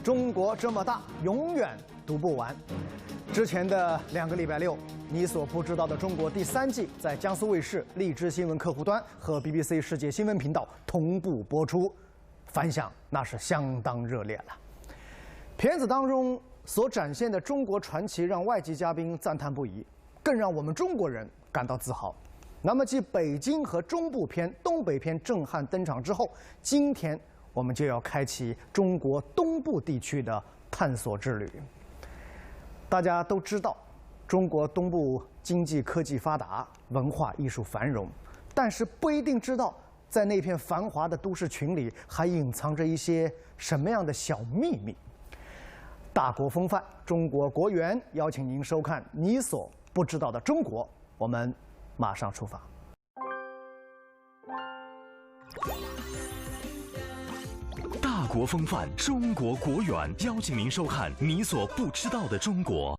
中国这么大，永远读不完。之前的2个礼拜六，你所不知道的中国第3季在江苏卫视、荔枝新闻客户端和 BBC 世界新闻频道同步播出，反响那是相当热烈了。片子当中所展现的中国传奇让外籍嘉宾赞叹不已，更让我们中国人感到自豪。那么，继北京和中部篇、东北篇震撼登场之后，今天我们就要开启中国东部地区的探索之旅。大家都知道，中国东部经济科技发达，文化艺术繁荣，但是不一定知道，在那片繁华的都市群里，还隐藏着一些什么样的小秘密。大国风范，中国国源，邀请您收看《你所不知道的中国》，我们马上出发。大国风范，中国国源，邀请您收看《你所不知道的中国》。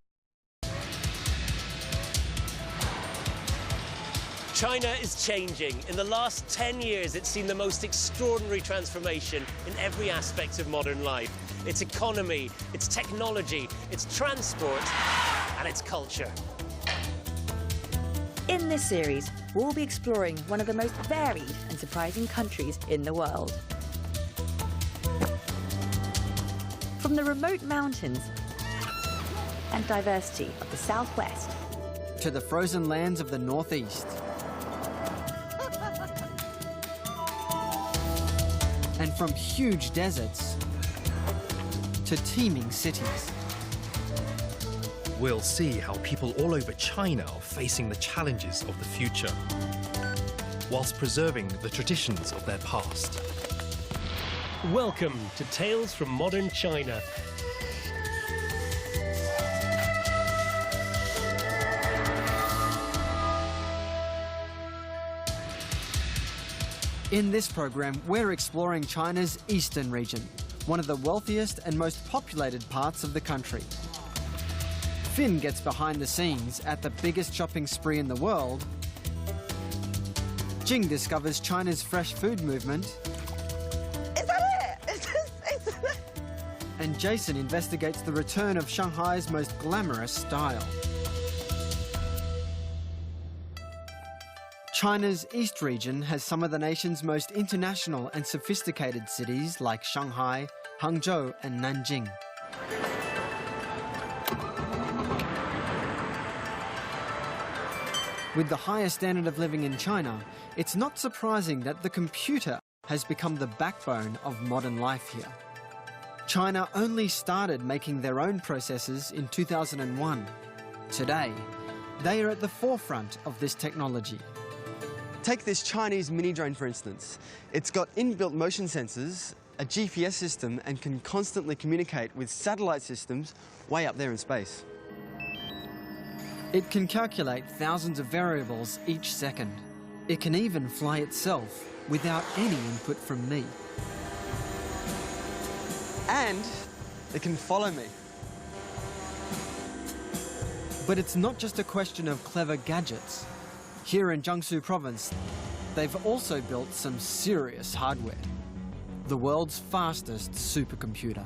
China is changing. In the last 10 years, it's seen the most extraordinary transformation in every aspect of modern life. Its economy, its technology, its transport, and its culture. In this series, we'll be exploring one of the most varied and surprising countries in the world. From the remote mountains and diversity of the southwest to the frozen lands of the northeast. And from huge deserts to teeming cities. We'll see how people all over China are facing the challenges of the future, whilst preserving the traditions of their past. Welcome to Tales from Modern China. In this program, we're exploring China's eastern region, one of the wealthiest and most populated parts of the country. Finn gets behind the scenes at the biggest shopping spree in the world. Jing discovers China's fresh food movement. Is that it? And Jason investigates the return of Shanghai's most glamorous style. China's East region has some of the nation's most international and sophisticated cities like Shanghai, Hangzhou and Nanjing. With the highest standard of living in China, it's not surprising that the computer has become the backbone of modern life here. China only started making their own processors in 2001. Today, they are at the forefront of this technology. Take this Chinese mini drone, for instance. It's got inbuilt motion sensors, a GPS system, and can constantly communicate with satellite systems way up there in space. It can calculate thousands of variables each second. It can even fly itself without any input from me. And it can follow me. But it's not just a question of clever gadgets. Here in Jiangsu province, they've also built some serious hardware. The world's fastest supercomputer.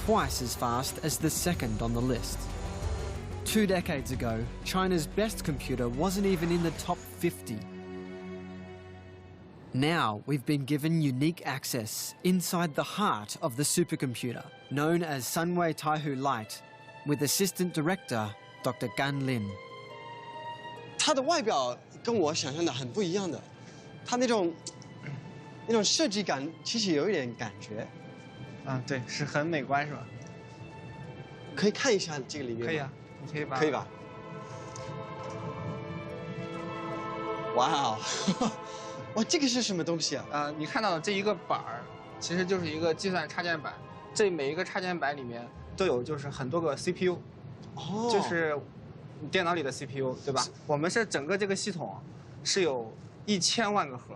Twice as fast as the second on the list. 2 decades ago, China's best computer wasn't even in the top 50. Now we've been given unique access inside the heart of the supercomputer, known as Sunway Taihu Lite, with Assistant Director Dr. Gan Lin. 它的外表跟我想象的很不一样的，它那种设计感其实有一点感觉。对，是很美观，是吧？可以看一下这个里面吗？可以啊，你可以把。可以吧？哇哦，哇，这个是什么东西啊？你看到的这一个板儿，其实就是一个计算插件板。这每一个插件板里面都有就是很多个 CPU， 就是你电脑里的 CPU， 对吧？我们是整个这个系统是有1000万个核，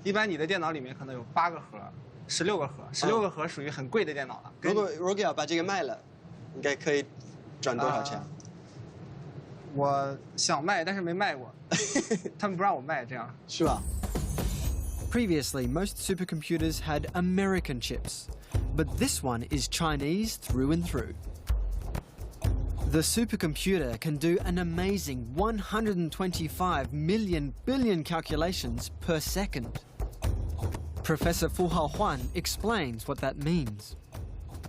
一般你的电脑里面可能有8个核。16个核，16个核属于很贵的电脑了。如果要把这个卖了，应该可以赚多少钱？我想卖，但是没卖过，他们不让我卖，这样。是吧？ Previously, most supercomputers had American chips, but this one is Chinese through and through. The supercomputer can do an amazing 125 million billion calculations per second. Professor Fu Haohuan explains what that means.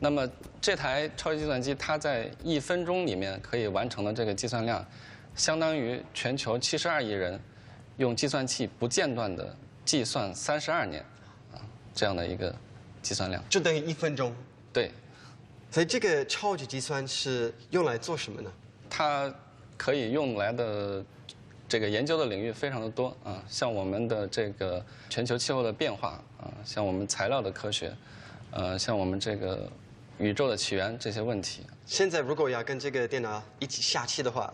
那么这台超级计算机，它在1分钟里面可以完成的这个计算量，相当于全球72亿人用计算器不间断的计算32年，这样的一个计算量。就等于1分钟。对。所以这个超级计算是用来做什么呢？它可以用来的这个研究的领域非常的多啊，像我们的这个全球气候的变化啊，像我们材料的科学，像我们这个宇宙的起源这些问题。现在如果要跟这个电脑一起下棋的话，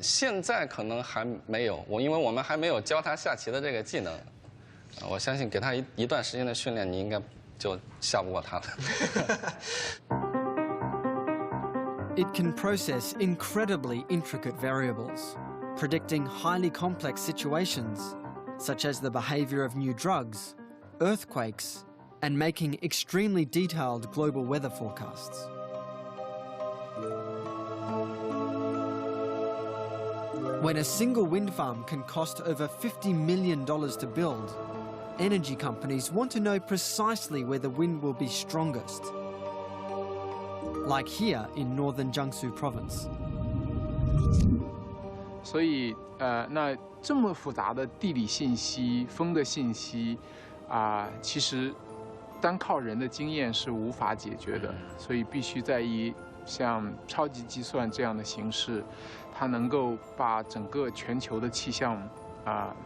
现在可能还没有，因为我们还没有教他下棋的这个技能。我相信给他一段时间的训练，你应该就下不过他了。It can process incredibly intricate variables, predicting highly complex situations, such as the behavior of new drugs, earthquakes, and making extremely detailed global weather forecasts. When a single wind farm can cost over $50 million to build, energy companies want to know precisely where the wind will be strongest, like here in northern Jiangsu province. 所以，那这么复杂的地理信息、风的信息，其实单靠人的经验是无法解决的，所以必须在以像超级计算这样的形式，它能够把整个全球的气象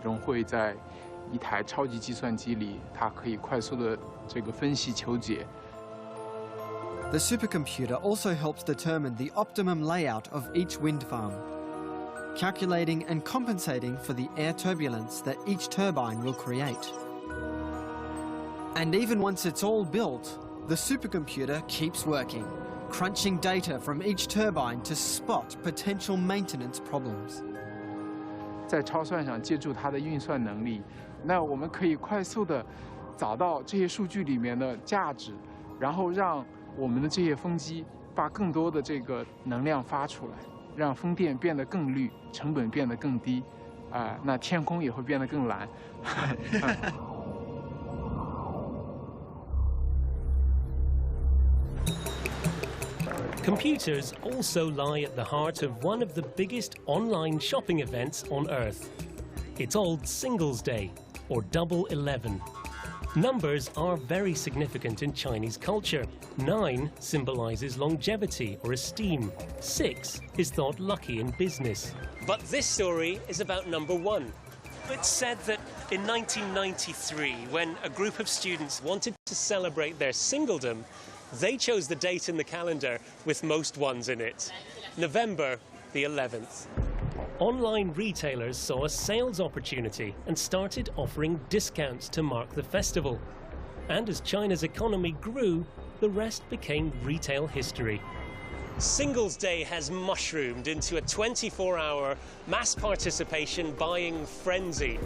融汇在一台超级计算机里，它可以快速的这个分析求解。The supercomputer also helps determine the optimum layout of each wind farm, calculating and compensating for the air turbulence that each turbine will create. And even once it's all built, the supercomputer keeps working, crunching data from each turbine to spot potential maintenance problems. 在超算上借助它的运算能力，那我们可以快速的找到这些数据里面的价值，然后让我们的这些风机把更多的这个能量发出来，让风电变得更绿，成本变得更低，那天空也会变得更蓝。Computers also lie at the heart of one of the biggest online shopping events on Earth. It's Old Singles Day, or Double 11. Numbers are very significant in Chinese culture. 9 symbolizes longevity or esteem. 6 is thought lucky in business. But this story is about number 1. It's said that in 1993, when a group of students wanted to celebrate their singledom, they chose the date in the calendar with most ones in it, November the 11th. Online retailers saw a sales opportunity and started offering discounts to mark the festival. And as China's economy grew, the rest became retail history. Singles Day has mushroomed into a 24-hour mass participation buying frenzy.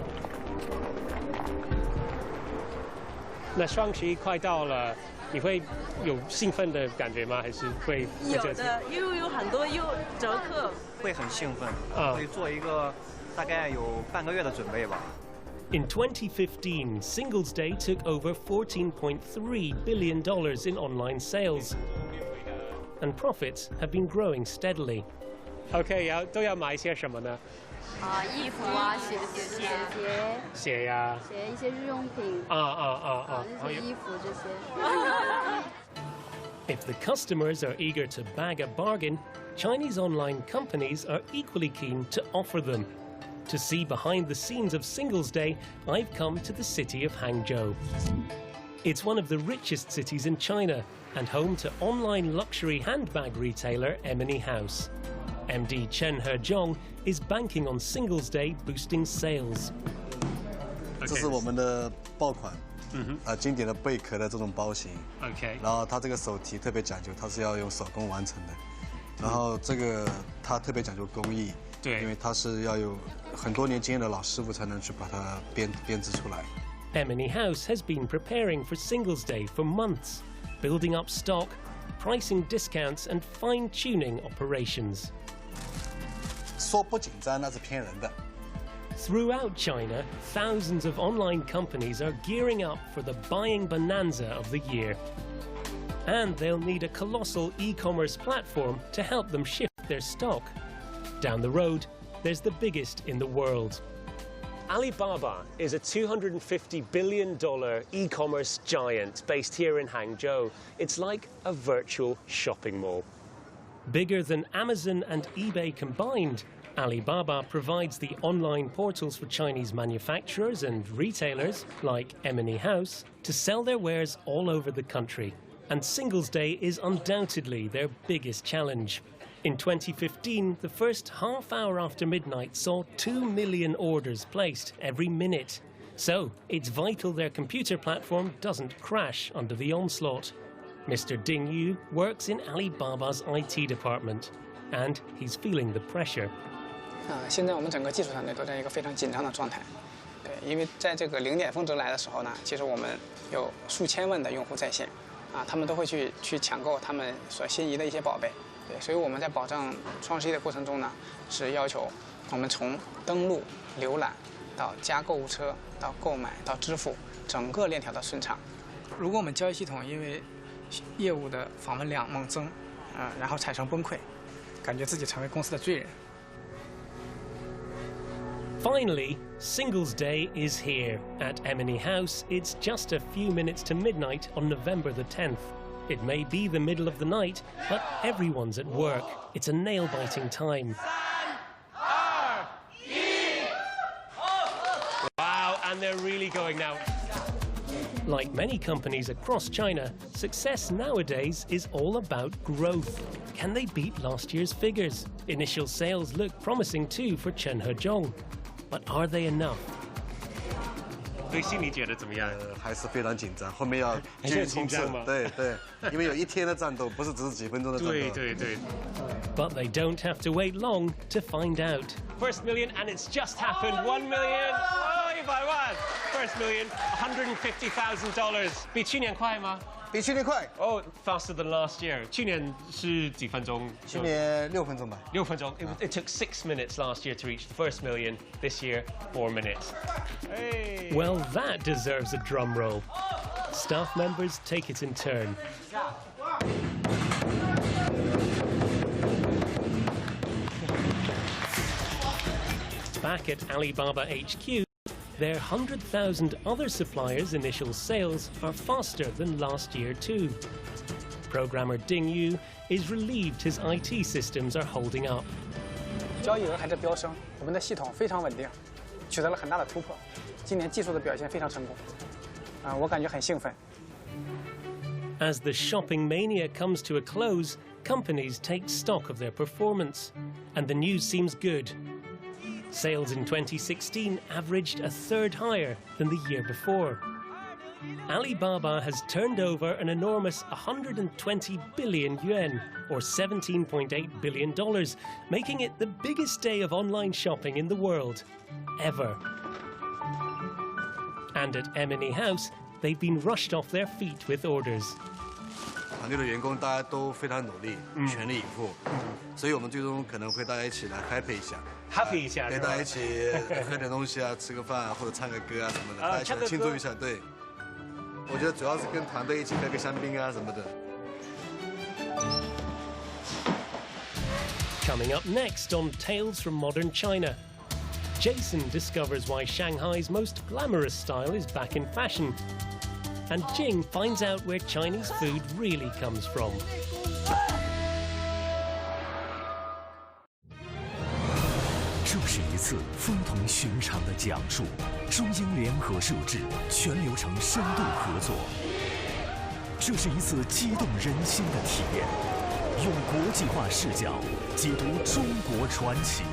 那双十一快到了，你会有兴奋的感觉吗？还是会？有的，因为有很多折扣。会很兴奋，会做一个大概有半个月的准备吧。In 2015, Singles Day took over $14.3 billion in online sales, and profits have been growing steadily. OK， 都要买些什么呢？衣服啊，鞋呀，一些日用品那些衣服这些。If the customers are eager to bag a bargain, Chinese online companies are equally keen to offer them. To see behind the scenes of Singles Day, I've come to the city of Hangzhou. It's one of the richest cities in China and home to online luxury handbag retailer Emily House. MD Chen Hezhong is banking on Singles Day boosting sales. 这是我们的爆款。经典的贝壳的这种包型 ，OK， 然后它这个手提特别讲究，它是要用手工完成的，然后这个它特别讲究工艺，对，因为它是要有很多年经验的老师傅才能去把它编织出来。Emily House has been preparing for Singles Day for months, building up stock, pricing discounts and fine-tuning operations. 说不紧张那是骗人的。 Throughout China, thousands of online companies are gearing up for the buying bonanza of the year. And they'll need a colossal e-commerce platform to help them shift their stock. Down the road, there's the biggest in the world. Alibaba is a $250 billion e-commerce giant based here in Hangzhou. It's like a virtual shopping mall. Bigger than Amazon and eBay combined, Alibaba provides the online portals for Chinese manufacturers and retailers, like Emily House, to sell their wares all over the country. And Singles Day is undoubtedly their biggest challenge. In 2015, the first half hour after midnight saw 2 million orders placed every minute. So it's vital their computer platform doesn't crash under the onslaught. Mr. Ding Yu works in Alibaba's IT department, and he's feeling the pressure. 现在我们整个技术团队都在一个非常紧张的状态，对，因为在这个0点峰值来的时候呢，其实我们有数千万的用户在线，他们都会去抢购他们所心仪的一些宝贝，对，所以我们在保障双11的过程中呢，是要求我们从登录、浏览到加购物车到购买到支付，整个链条的顺畅。如果我们交易系统因为业务的访问量猛增，然后产生崩溃，感觉自己成为公司的罪人。 Finally, Singles Day is here. At Emily House, it's just a few minutes to midnight on November the 10th. It may be the middle of the night, but everyone's at work. It's a nail-biting time. Wow, and they're really going now. Like many companies across China, success nowadays is all about growth. Can they beat last year's figures? Initial sales look promising too for Chen Hezhong. But are they enough? 对心里觉得怎么样？还是非常紧张，后面要继续冲刺。对对，因为有一天的战斗，不是只是几分钟的战斗。对对对。But they don't have to wait long to find out. First million, and it's just happened. 1 million. First million, $150,000. 比去年快吗？比去年快。Oh, faster than last year. 去年是几分钟？去年6分钟吧。6分钟。It took 6 minutes last year to reach the first million. This year, 4 minutes. Hey. Well, that deserves a drum roll. Staff members take it in turn. Back at Alibaba HQ, their 100,000 other suppliers' initial sales are faster than last year too. Programmer Ding Yu is relieved his IT systems are holding up. 交易额还在飙升，我们的系统非常稳定，取得了很大的突破。今年技术的表现非常成功，我感觉很兴奋。As the shopping mania comes to a close, companies take stock of their performance, and the news seems good. Sales in 2016 averaged a third higher than the year before. Alibaba has turned over an enormous 120 billion yuan, or $17.8 billion, making it the biggest day of online shopping in the world, ever. And at Emily House, they've been rushed off their feet with orders. 团队的员工大家都非常努力，全力以赴，所以我们最终可能会大家一起来 happy 一下 ，happy 一下，跟大家一起喝点东西啊，吃个饭啊，或者唱个歌啊什么的，大家一起来庆祝一下。对，我觉得主要是跟团队一起喝个香槟啊什么的。Coming up next on Tales from Modern China, Jason discovers why Shanghai's most glamorous style is back in fashion. And Jing finds out where Chinese food really comes from. 这是一次非同寻常的讲述，中英联合摄制，全流程深度合作。这是一次激动人心的体验，用国际化视角解读中国传奇。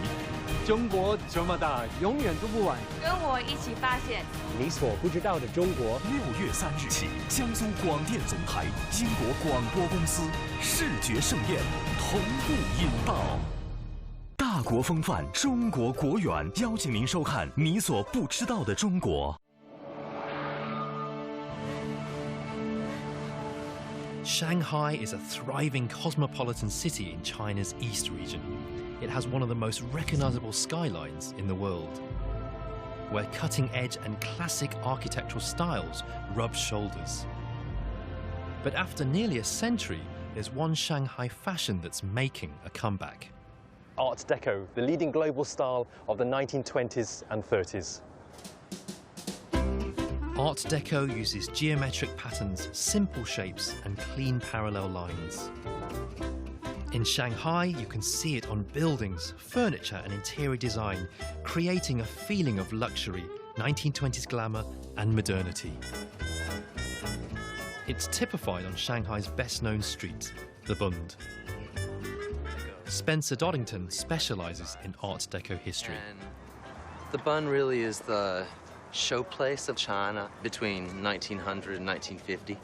中国这么大，永远读不完。跟我一起发现你所不知道的中国。6月3日起，江苏广电总台、英国广播公司视觉盛宴同步引爆。大国风范，中国国远，邀请您收看《你所不知道的中国》。Shanghai is a thriving cosmopolitan city in China's east region. It has one of the most recognizable skylines in the world, where cutting-edge and classic architectural styles rub shoulders. But after nearly a century, there's one Shanghai fashion that's making a comeback. Art Deco, the leading global style of the 1920s and 30s. Art Deco uses geometric patterns, simple shapes, and clean parallel lines. In Shanghai, you can see it on buildings, furniture, and interior design, creating a feeling of luxury, 1920s glamour, and modernity. It's typified on Shanghai's best-known street, the Bund. Spencer Doddington specializes in Art Deco history. And the Bund really is the showplace of China between 1900 and 1950.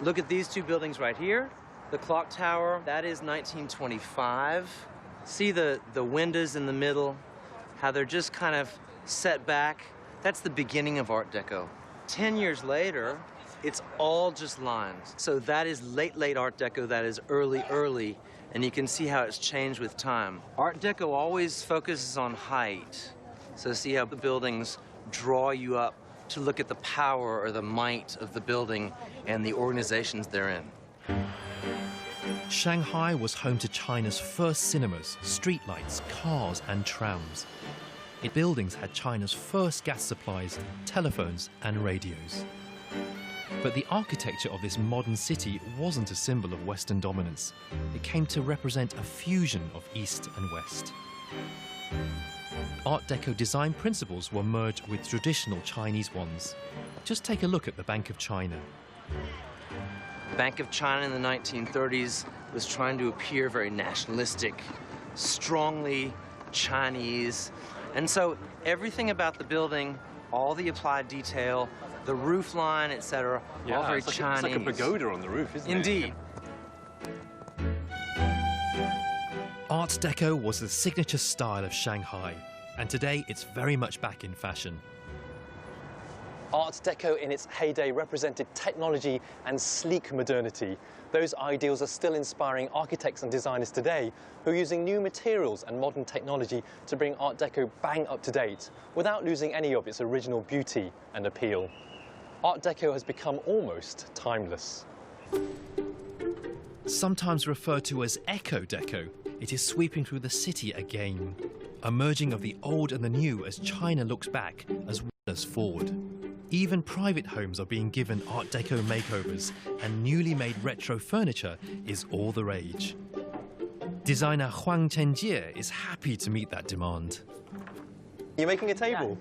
Look at these two buildings right here. The clock tower, that is 1925. See the windows in the middle, how they're just kind of set back? That's the beginning of Art Deco. 10 years later, it's all just lines. So that is late Art Deco, that is early, and you can see how it's changed with time. Art Deco always focuses on height. So see how the buildings draw you up to look at the power or the might of the building and the organizations they're in. Shanghai was home to China's first cinemas, streetlights, cars, and trams. Its buildings had China's first gas supplies, telephones, and radios. But the architecture of this modern city wasn't a symbol of Western dominance. It came to represent a fusion of East and West. Art Deco design principles were merged with traditional Chinese ones. Just take a look at the Bank of China. Bank of China in the 1930s was trying to appear very nationalistic, strongly Chinese. And so everything about the building, all the applied detail, the roof line, etc., all very Chinese. It's like a pagoda on the roof, isn't it? Indeed. Art Deco was the signature style of Shanghai, and today it's very much back in fashion. Art Deco in its heyday represented technology and sleek modernity. Those ideals are still inspiring architects and designers today who are using new materials and modern technology to bring Art Deco bang up to date without losing any of its original beauty and appeal. Art Deco has become almost timeless. Sometimes referred to as Eco Deco, it is sweeping through the city again, a merging of the old and the new as China looks back as well as forward. Even private homes are being given Art Deco makeovers, and newly made retro furniture is all the rage. Designer Huang Chenjie is happy to meet that demand. You're making a table?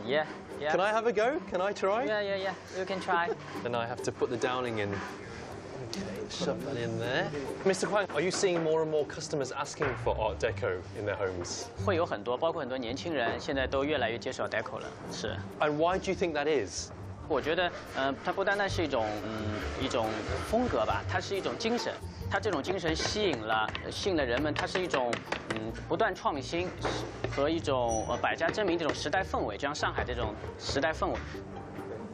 Yeah. Can I have a go? Can I try? Yeah. You can try. Then I have to put the downing in. Okay, shove that in there. Mr. Huang, are you seeing more and more customers asking for Art Deco in their homes? 会有很多，包括很多年轻人现在都越来越接受 Deco 了。是。And why do you think that is? 我觉得，它不单单是一种风格吧，它是一种精神。它这种精神吸引了人们，它是一种不断创新和一种百家争鸣这种时代氛围，就像上海这种时代氛围。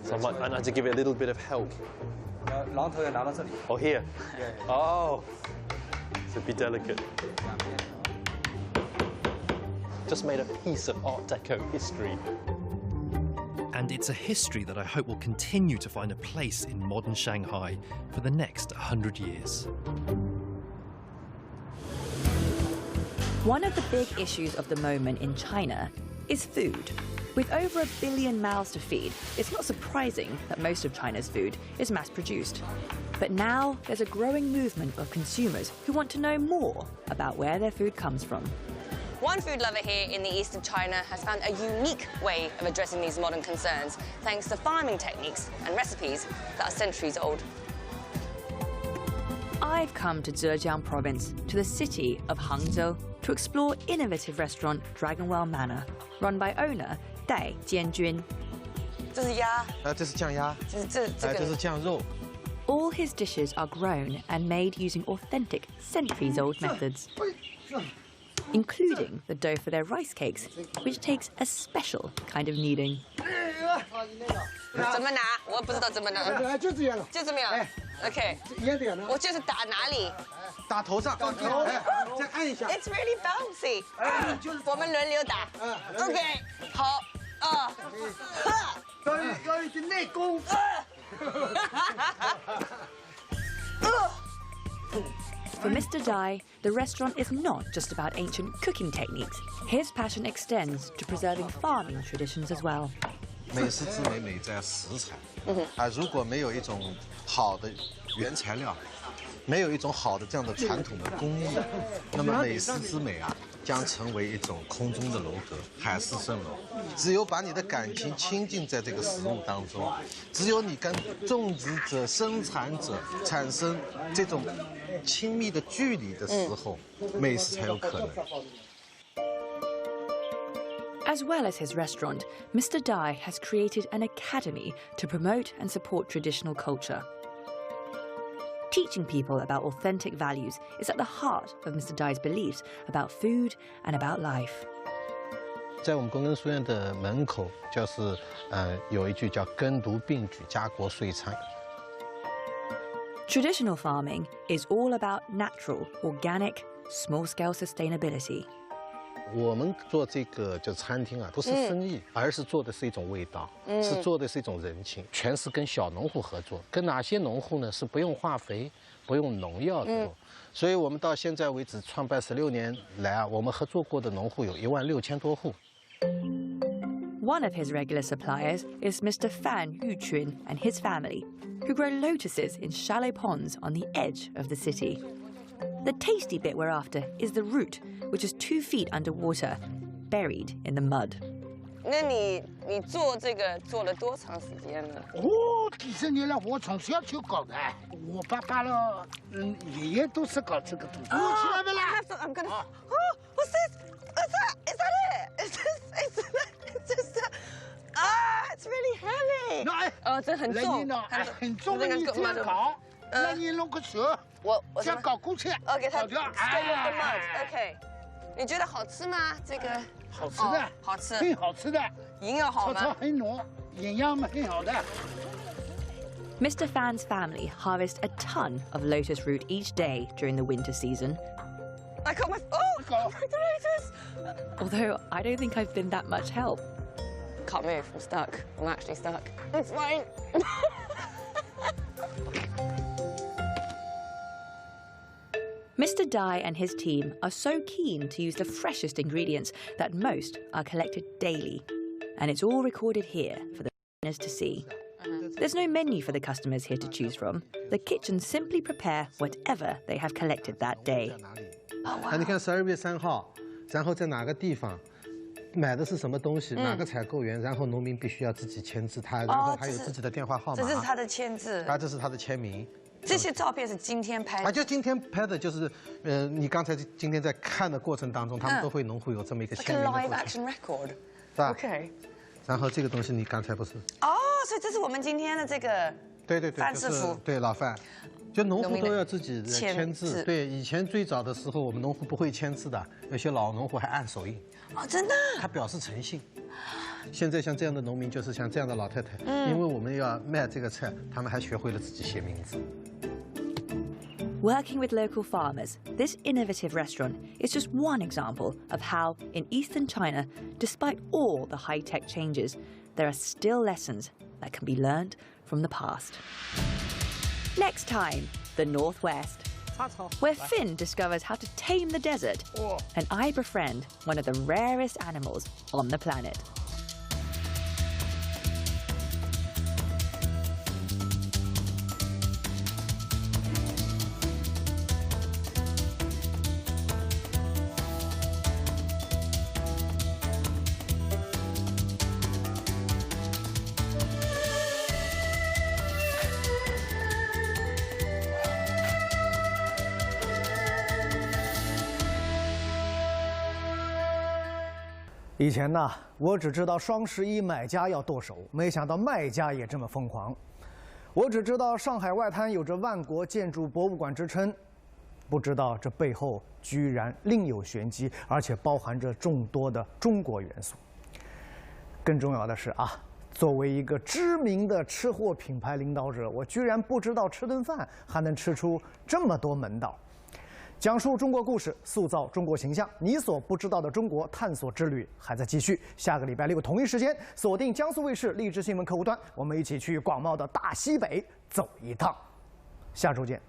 So I might have to give it a little bit of help. 榔头要拿到这里。Oh, here. Oh, so be delicate. Just made a piece of Art Deco history. And it's a history that I hope will continue to find a place in modern Shanghai for the next 100 years. One of the big issues of the moment in China is food. With over 1 billion mouths to feed, it's not surprising that most of China's food is mass-produced. But now there's a growing movement of consumers who want to know more about where their food comes from. One food lover here in the east of China has found a unique way of addressing these modern concerns, thanks to farming techniques and recipes that are centuries old. I've come to Zhejiang province, to the city of Hangzhou, to explore innovative restaurant Dragonwell Manor, run by owner Dai Jianjun. 这是鸭，这是酱鸭，这是酱肉。 All his dishes are grown and made using authentic centuries-old methods, including the dough for their rice cakes, which takes a special kind of kneading. 怎么拿？我不知道怎么拿。就这样。OK， 我就是打哪里？打头上，打头，再按一下。 It's really bouncy。我们轮流打。OK， 好，要一点内功。For Mr. Dai, the restaurant is not just about ancient cooking techniques. His passion extends to preserving farming traditions as well. 美食之美美在食材。如果没有一种好的原材料，没有一种好的这样的传统的工艺，那么美食之美将成为一种空中的楼阁，海市蜃楼。只有把你的感情倾尽在这个食物当中，只有你跟种植者、生产者产生这种亲密的距离的时候，美食才有可能。 As well as his restaurant, Mr. Dai has created an academy to promote and support traditional culture. Teaching people about authentic values is at the heart of Mr. Dai's beliefs about food and about life. 在我们工程书院的门口，就是有一句叫“耕读并举，家国岁昌”。 Traditional farming is all about natural, organic, small-scale sustainability. 我们做这个就餐厅不是生意，而是做的是一种味道，是做的是一种人情，全是跟小农户合作。跟哪些农户呢？是不用化肥、不用农药的。所以我们到现在为止创办16年来我们合作过的农户有16000多户。 One of his regular suppliers is Mr. Fan Yuchun and his family, who grow lotuses in shallow ponds on the edge of the city. The tasty bit we're after is the root, which is 2 feet underwater, buried in the mud. 那你做这个做了多长时间呢？几十年了，我从小就搞的，我爸爸了，爷爷都是搞这个东西。我起来没啦 I'm gonna. Oh, what's this? Is that it? Is this? It's really heavy. 那这很重，很重的，你这样搞，那你弄个手，这样搞过去。OK， 它 straight with the mud. OK， 你觉得好吃吗？这个好吃的，好吃，很好吃的，营养好吗？炒很浓，营养很好的。 Mr. Fan's family harvest a ton of lotus root each day during the winter season. I got my lotus. Although I don't think I've been that much help. Can't move. I'm stuck. I'm actually stuck. It's fine. Mr. Dai and his team are so keen to use the freshest ingredients that most are collected daily. And it's all recorded here for the customers to see. There's no menu for the customers here to choose from. The kitchens simply prepare whatever they have collected that day. 你看12月3号，然后在哪个地方？ 买的是什么东西？哪个采购员？然后农民必须要自己签字，然后还有自己的电话号码。这是他的签字。这是他的签名。这些照片是今天拍的。就今天拍的，就是你刚才今天在看的过程当中，他们都会农户有这么一个签名的过程。Live action record。是吧 OK。然后这个东西你刚才不是？所以这是我们今天的这个。对，范师傅。对，老范。 就农户都要自己签字，对，以前最早的时候，我们农户不会签字的，有些老农户还按手印。真的？他表示诚信。现在像这样的农民，就是像这样的老太太，因为我们要卖这个菜，他们还学会了自己写名字。 Working with local farmers, this innovative restaurant is just one example of how, in eastern China, despite all the high-tech changes, there are still lessons that can be learned from the past. Next time, the Northwest, where Finn discovers how to tame the desert and I befriend one of the rarest animals on the planet.《以前呢，我只知道双11买家要剁手，没想到卖家也这么疯狂。我只知道上海外滩有着万国建筑博物馆之称，不知道这背后居然另有玄机，而且包含着众多的中国元素。更重要的是作为一个知名的吃货品牌领导者，我居然不知道吃顿饭还能吃出这么多门道。讲述中国故事，塑造中国形象，你所不知道的中国探索之旅还在继续。下个礼拜6同一时间，锁定江苏卫视励志新闻客户端，我们一起去广袤的大西北走一趟。下周见。